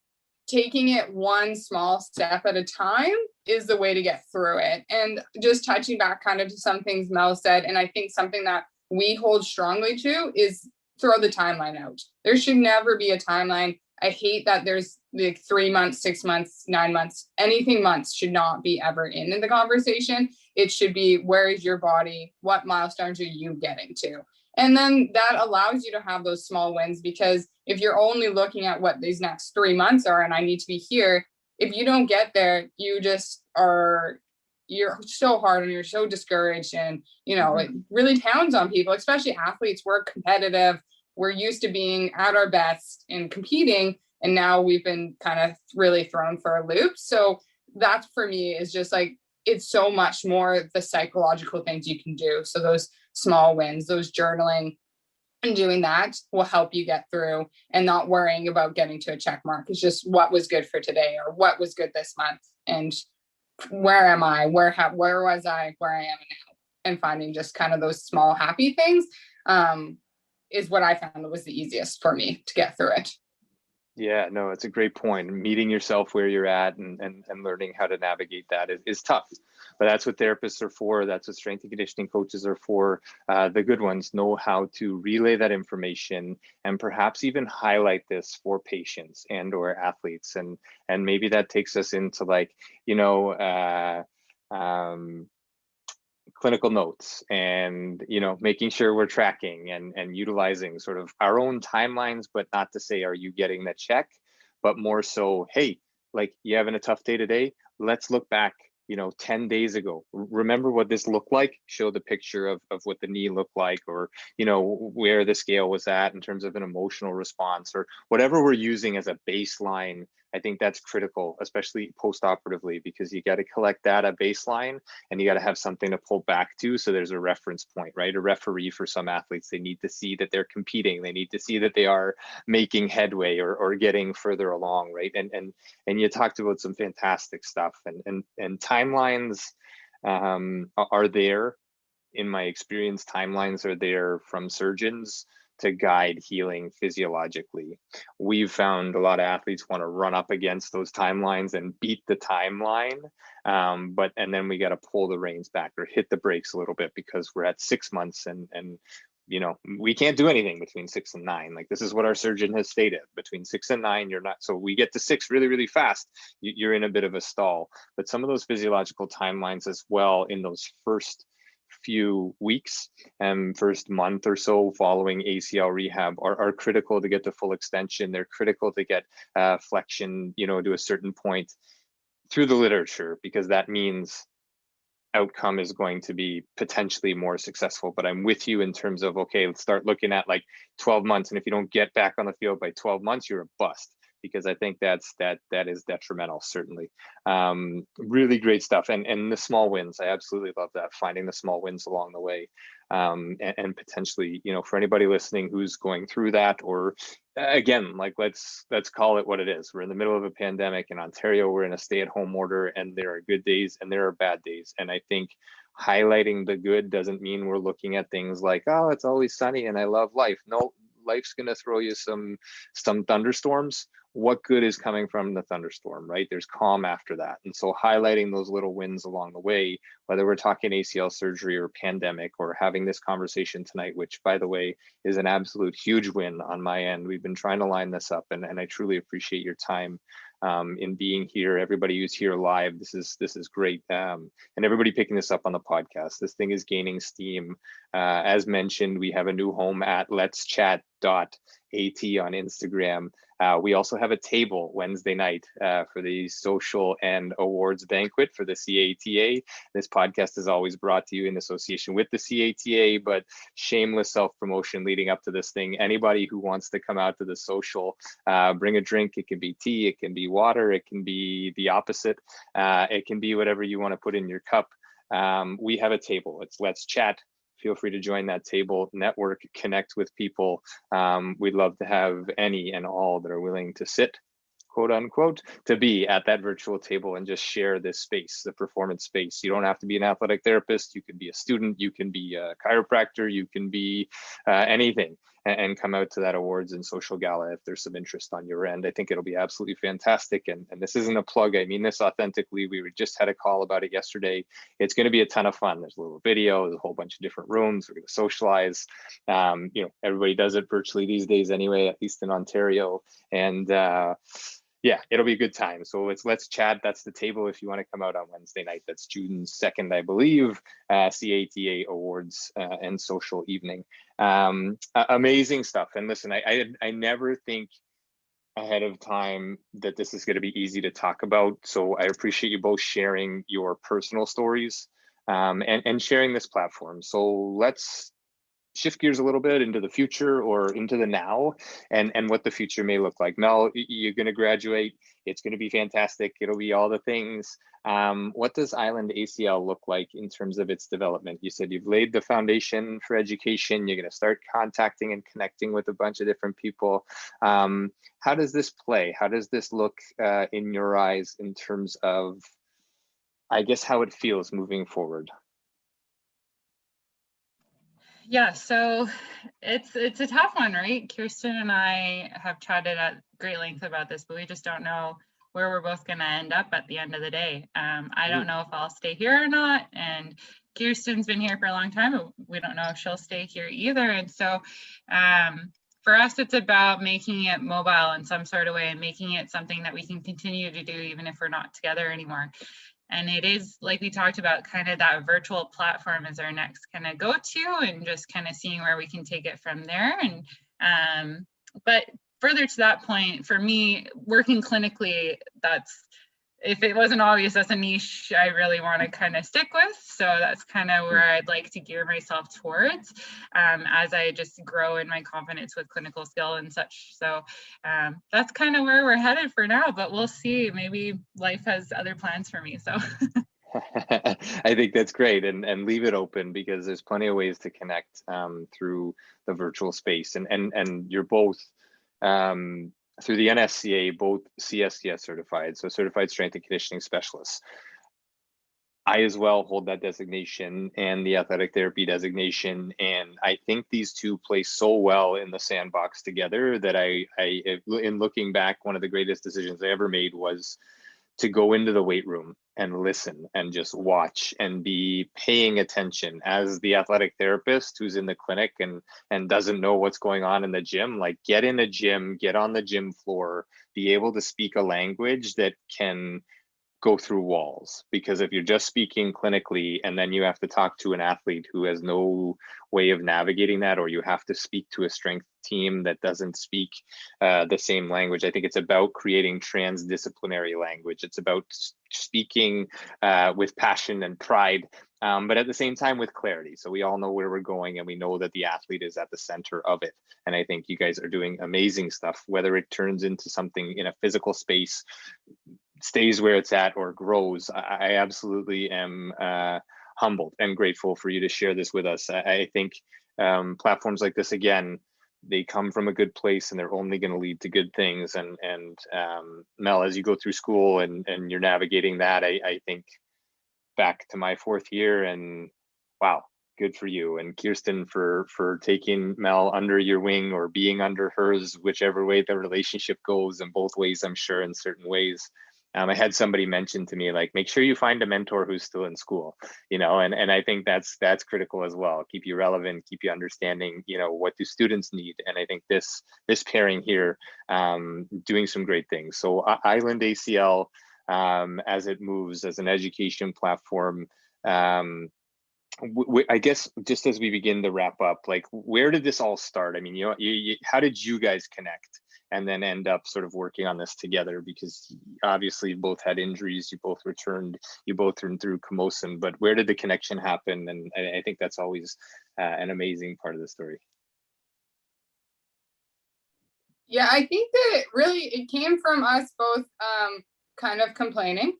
taking it one small step at a time is the way to get through it. And just touching back kind of to some things Mel said, and I think something that we hold strongly to is throw the timeline out. There should never be a timeline. I hate that there's like 3 months, 6 months, 9 months, anything months should not be ever in the conversation. It should be, where is your body? What milestones are you getting to? And then that allows you to have those small wins, because if you're only looking at what these next 3 months are, and I need to be here, if you don't get there, you just are, you're so hard and you're so discouraged, and you know, it really pounds on people, especially athletes. We're competitive, we're used to being at our best and competing, and now we've been kind of really thrown for a loop. So that for me is just like, it's so much more the psychological things you can do. So those small wins, those journaling and doing that will help you get through, and not worrying about getting to a check mark. It's just what was good for today, or what was good this month, and where am I, where was I, where I am now, and finding just kind of those small happy things is what I found was the easiest for me to get through it. Yeah, no, it's a great point. Meeting yourself where you're at and learning how to navigate that is tough. But that's what therapists are for. That's what strength and conditioning coaches are for. The good ones know how to relay that information, and perhaps even highlight this for patients and or athletes. And maybe that takes us into, like, you know, clinical notes, and, you know, making sure we're tracking and utilizing sort of our own timelines, but not to say, are you getting the check, but more so, hey, like, you having a tough day today? Let's look back, you know, 10 days ago. Remember what this looked like? Show the picture of what the knee looked like, or, you know, where the scale was at in terms of an emotional response, or whatever we're using as a baseline. I think that's critical, especially post-operatively, because you got to collect data baseline and you got to have something to pull back to. So there's a reference point, right? A referee for some athletes, they need to see that they're competing. They need to see that they are making headway or getting further along, right? And you talked about some fantastic stuff, and timelines are there. In my experience, timelines are there from surgeons to guide healing physiologically. We've found a lot of athletes want to run up against those timelines and beat the timeline, and then we got to pull the reins back or hit the brakes a little bit, because we're at 6 months and you know, we can't do anything between 6 and 9. Like, this is what our surgeon has stated: between 6 and 9, you're not. So we get to 6 really, really fast, you're in a bit of a stall. But some of those physiological timelines as well, in those first few weeks and first month or so following ACL rehab, are critical to get to full extension. They're critical to get flexion, you know, to a certain point through the literature, because that means outcome is going to be potentially more successful. But I'm with you in terms of, okay, let's start looking at like 12 months. And if you don't get back on the field by 12 months, you're a bust, because I think that is detrimental, certainly. Really great stuff. And the small wins, I absolutely love that, finding the small wins along the way. And potentially, you know, for anybody listening who's going through that, or again, like, let's call it what it is. We're in the middle of a pandemic in Ontario. We're in a stay-at-home order, and there are good days and there are bad days. And I think highlighting the good doesn't mean we're looking at things like, oh, it's always sunny and I love life. No, life's going to throw you some thunderstorms. What good is coming from the thunderstorm, right? There's calm after that. And so highlighting those little wins along the way, whether we're talking ACL surgery or pandemic, or having this conversation tonight, which, by the way, is an absolute huge win on my end. We've been trying to line this up, and I truly appreciate your time in being here. Everybody who's here live, this is great. And everybody picking this up on the podcast. This thing is gaining steam. As mentioned, we have a new home at letschat.at on Instagram. We also have a table Wednesday night for the social and awards banquet for the CATA. This podcast is always brought to you in association with the CATA, but shameless self-promotion leading up to this thing. Anybody who wants to come out to the social, bring a drink. It can be tea, it can be water, it can be the opposite. It can be whatever you want to put in your cup. We have a table. It's Let's Chat. Feel free to join that table, network, connect with people. We'd love to have any and all that are willing to sit, quote unquote, to be at that virtual table and just share this space, the performance space. You don't have to be an athletic therapist. You can be a student, you can be a chiropractor, you can be anything, and come out to that awards and social gala if there's some interest on your end. I think it'll be absolutely fantastic. And this isn't a plug. I mean this authentically. We just had a call about it yesterday. It's going to be a ton of fun. There's a little video, there's a whole bunch of different rooms. We're going to socialize. You know, everybody does it virtually these days anyway, at least in Ontario. And yeah, it'll be a good time. So let's chat. That's the table if you want to come out on Wednesday night. That's June 2nd, I believe, CATA awards and social evening. Amazing stuff. And listen, I never think ahead of time that this is going to be easy to talk about. So I appreciate you both sharing your personal stories and sharing this platform. So let's shift gears a little bit into the future, or into the now, and what the future may look like. Mel, you're going to graduate. It's going to be fantastic. It'll be all the things. What does Island ACL look like in terms of its development? You said you've laid the foundation for education. You're going to start contacting and connecting with a bunch of different people. How does this play? How does this look in your eyes in terms of, I guess, how it feels moving forward? Yeah, so it's a tough one, right? Kiersten and I have chatted at great length about this, but we just don't know where we're both going to end up at the end of the day. I don't know if I'll stay here or not, and Kiersten's been here for a long time, but we don't know if she'll stay here either. And so for us, it's about making it mobile in some sort of way and making it something that we can continue to do even if we're not together anymore. And it is, like we talked about, kind of that virtual platform is our next kind of go-to, and just kind of seeing where we can take it from there. And but further to that point, for me, working clinically, if it wasn't obvious, that's a niche I really want to kind of stick with. So that's kind of where I'd like to gear myself towards as I just grow in my confidence with clinical skill and such. So that's kind of where we're headed for now, but we'll see. Maybe life has other plans for me. So I think that's great, and leave it open, because there's plenty of ways to connect through the virtual space, and you're both through the NSCA, both CSCS certified, so certified strength and conditioning specialists. I as well hold that designation and the athletic therapy designation, and I think these two play so well in the sandbox together that I in looking back, one of the greatest decisions I ever made was to go into the weight room and listen and just watch and be paying attention as the athletic therapist who's in the clinic and doesn't know what's going on in the gym. Like, get in a gym, get on the gym floor, be able to speak a language that can go through walls. Because if you're just speaking clinically and then you have to talk to an athlete who has no way of navigating that, or you have to speak to a strength team that doesn't speak the same language, I think it's about creating transdisciplinary language. It's about speaking with passion and pride, but at the same time with clarity. So we all know where we're going, and we know that the athlete is at the center of it. And I think you guys are doing amazing stuff, whether it turns into something in a physical space, stays where it's at, or grows. I absolutely am humbled and grateful for you to share this with us. I think platforms like this, again, they come from a good place, and they're only going to lead to good things. And Mel, as you go through school and you're navigating that, I think back to my fourth year, and wow, good for you. And Kiersten for taking Mel under your wing, or being under hers, whichever way the relationship goes, in both ways, I'm sure, in certain ways. I had somebody mention to me, like, make sure you find a mentor who's still in school, and I think that's critical as well. Keep you relevant, keep you understanding, what do students need? And I think this pairing here, doing some great things. So Island ACL, as it moves as an education platform, I guess just as we begin to wrap up, like, where did this all start? I mean, how did you guys connect and then end up sort of working on this together? Because obviously you both had injuries, you both returned through Camosun, but where did the connection happen? And I think that's always an amazing part of the story. Yeah, I think that really it came from us both kind of complaining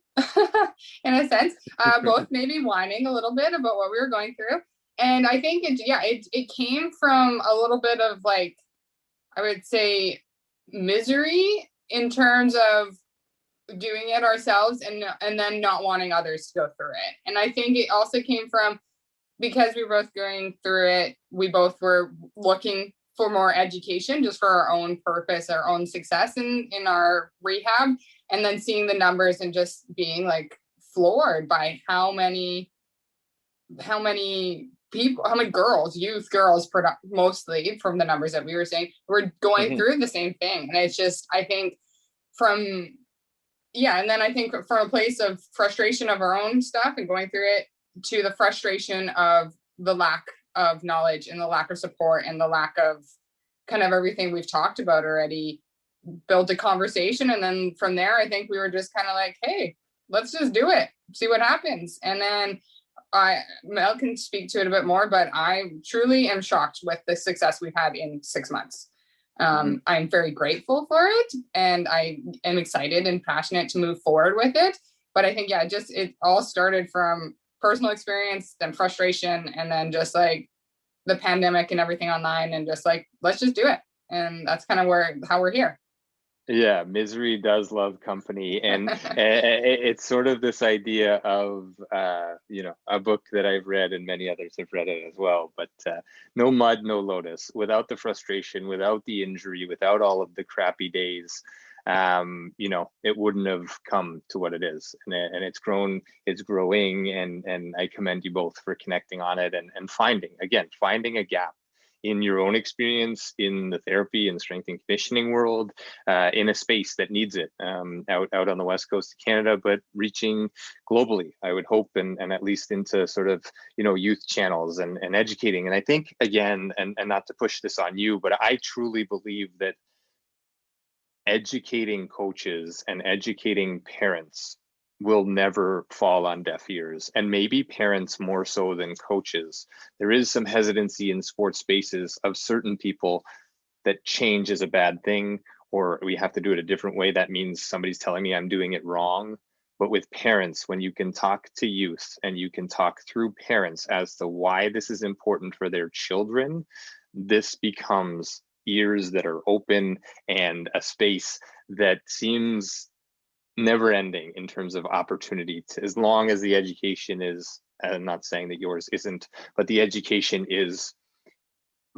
in a sense, both maybe whining a little bit about what we were going through. And I think it came from a little bit of, like, I would say, misery in terms of doing it ourselves and then not wanting others to go through it. And I think it also came from, because we were both going through it, we both were looking for more education just for our own purpose, our own success in our rehab, and then seeing the numbers and just being, like, floored by how many people, how many youth girls, mostly from the numbers that we were seeing, were going through the same thing. And it's just, I think and then I think from a place of frustration of our own stuff and going through it, to the frustration of the lack of knowledge and the lack of support and the lack of kind of everything we've talked about already, built a conversation. And then from there, I think we were just kind of like, hey, let's just do it, see what happens. And then Mel can speak to it a bit more, but I truly am shocked with the success we've had in 6 months. I'm very grateful for it, and I am excited and passionate to move forward with it. But I think, it all started from personal experience, then frustration, and then just like the pandemic and everything online, and just like, let's just do it. And that's kind of how we're here. Yeah, misery does love company, and it's sort of this idea of a book that I've read, and many others have read it as well, but no mud, no lotus. Without the frustration, without the injury, without all of the crappy days, it wouldn't have come to what it is. And it's growing, and I commend you both for connecting on it and finding a gap in your own experience in the therapy and strength and conditioning world, in a space that needs it, out on the west coast of Canada, but reaching globally, I would hope, and at least into sort of, youth channels and educating. And I think, again, and not to push this on you, but I truly believe that educating coaches and educating parents will never fall on deaf ears, and maybe parents more so than coaches. There is some hesitancy in sports spaces of certain people that change is a bad thing, or we have to do it a different way. That means somebody's telling me I'm doing it wrong. But with parents, when you can talk to youth and you can talk through parents as to why this is important for their children, this becomes ears that are open and a space that seems never ending in terms of opportunity to, as long as the education is, I'm not saying that yours isn't, but the education is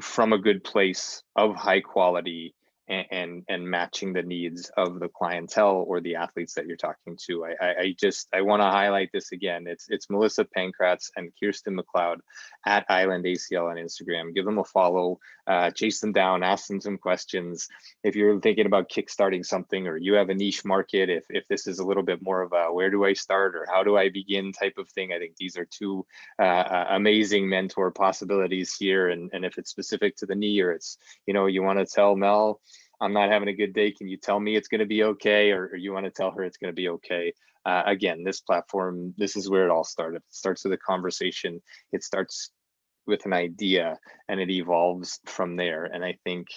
from a good place of high quality and matching the needs of the clientele or the athletes that you're talking to. I want to highlight this again. It's Melissa Pankratz and Kiersten McLeod at Island ACL on Instagram. Give them a follow, chase them down, ask them some questions. If you're thinking about kickstarting something, or you have a niche market, if this is a little bit more of a where do I start or how do I begin type of thing, I think these are two amazing mentor possibilities here. And if it's specific to the knee, or it's, you want to tell Mel, I'm not having a good day, can you tell me it's going to be okay? Or you want to tell her it's going to be okay? Again, this platform, this is where it all started. It starts with a conversation. It starts with an idea and it evolves from there. And I think,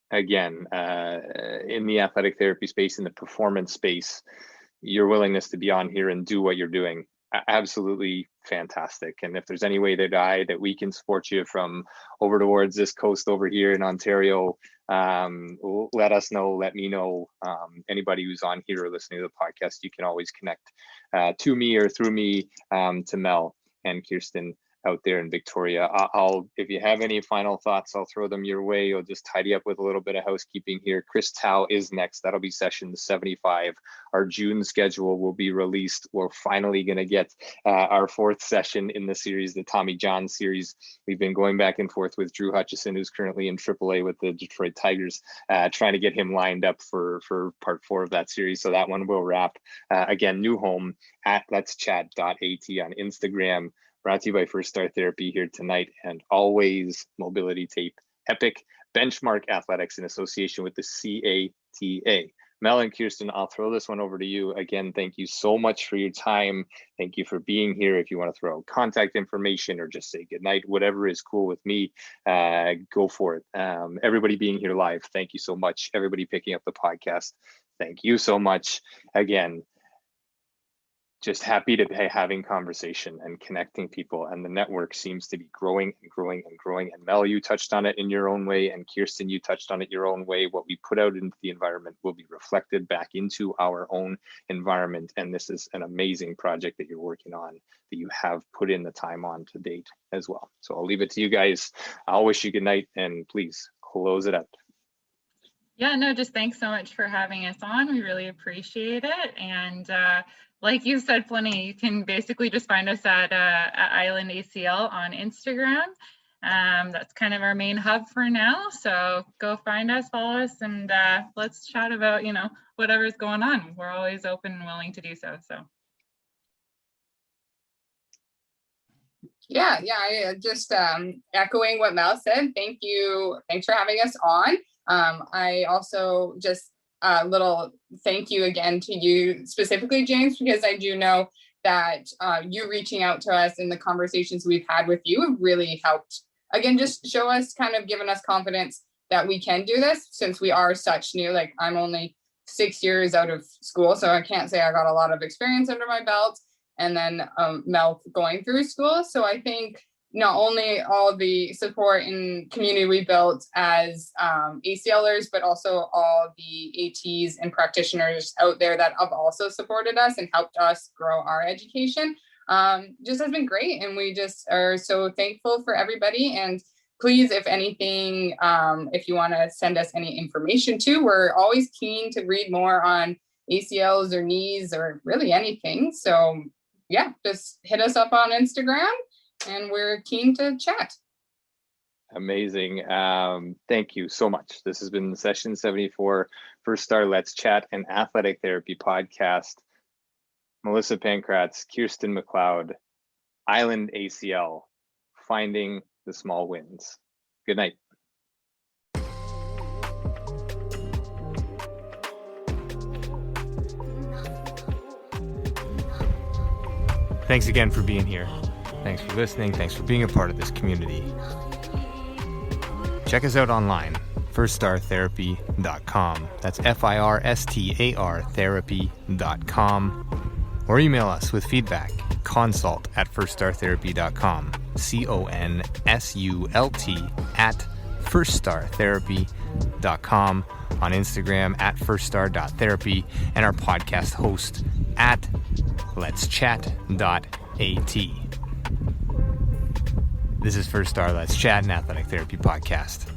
again, in the athletic therapy space, in the performance space, your willingness to be on here and do what you're doing, absolutely fantastic. And if there's any way that we can support you from over towards this coast over here in Ontario, let us know, let me know. Anybody who's on here or listening to the podcast, you can always connect to me or through me to Mel and Kiersten out there in Victoria. If you have any final thoughts, I'll throw them your way. I'll just tidy up with a little bit of housekeeping here. Chris Tao is next. That'll be session 75. Our June schedule will be released. We're finally going to get our fourth session in the series, the Tommy John series. We've been going back and forth with Drew Hutchison, who's currently in AAA with the Detroit Tigers, trying to get him lined up for part 4 of that series. So that one will wrap. Again, new home at letschat.at on Instagram. Brought to you by First Star Therapy here tonight, and always Mobility Tape, Epic Benchmark Athletics in association with the CATA. Mel and Kiersten, I'll throw this one over to you. Again, thank you so much for your time. Thank you for being here. If you want to throw contact information or just say goodnight, whatever is cool with me, go for it. Everybody being here live, thank you so much. Everybody picking up the podcast, thank you so much. Again, just happy to be having conversation and connecting people, and the network seems to be growing and growing and growing. And Mel, you touched on it in your own way, and Kiersten, you touched on it your own way. What we put out into the environment will be reflected back into our own environment. And this is an amazing project that you're working on, that you have put in the time on to date as well. So I'll leave it to you guys. I'll wish you good night, and please close it up. Yeah, no, just thanks so much for having us on. We really appreciate it. And like you said, Flinny, you can basically just find us at Island ACL on Instagram. That's kind of our main hub for now. So go find us, follow us, and let's chat about, whatever's going on. We're always open and willing to do so. Yeah, I just echoing what Mel said. Thank you. Thanks for having us on. I also just a little thank you again to you specifically, James, because I do know that you reaching out to us in the conversations we've had with you have really helped. Again, just show us, kind of given us confidence that we can do this, since we are such new. Like, I'm only 6 years out of school, so I can't say I got a lot of experience under my belt. And then Mel going through school. So I think not only all the support and community we built as ACLers, but also all the ATs and practitioners out there that have also supported us and helped us grow our education, just has been great. And we just are so thankful for everybody. And please, if anything, if you want to send us any information too, we're always keen to read more on ACLs or knees or really anything. So yeah, just hit us up on Instagram, and we're keen to chat. Amazing. Thank you so much. This has been session 74, First Star Let's Chat, an athletic therapy podcast. Melissa Pankratz, Kiersten McLeod, Island ACL, finding the small wins. Good night. Thanks again for being here. Thanks for listening. Thanks for being a part of this community. Check us out online, firststartherapy.com. That's FIRSTAR therapy.com. Or email us with feedback, consult@firststartherapy.com. CONSULT@firststartherapy.com. On Instagram @firststar.therapy, and our podcast host @letschat.at. This is First Star Let's Chat, an athletic therapy podcast.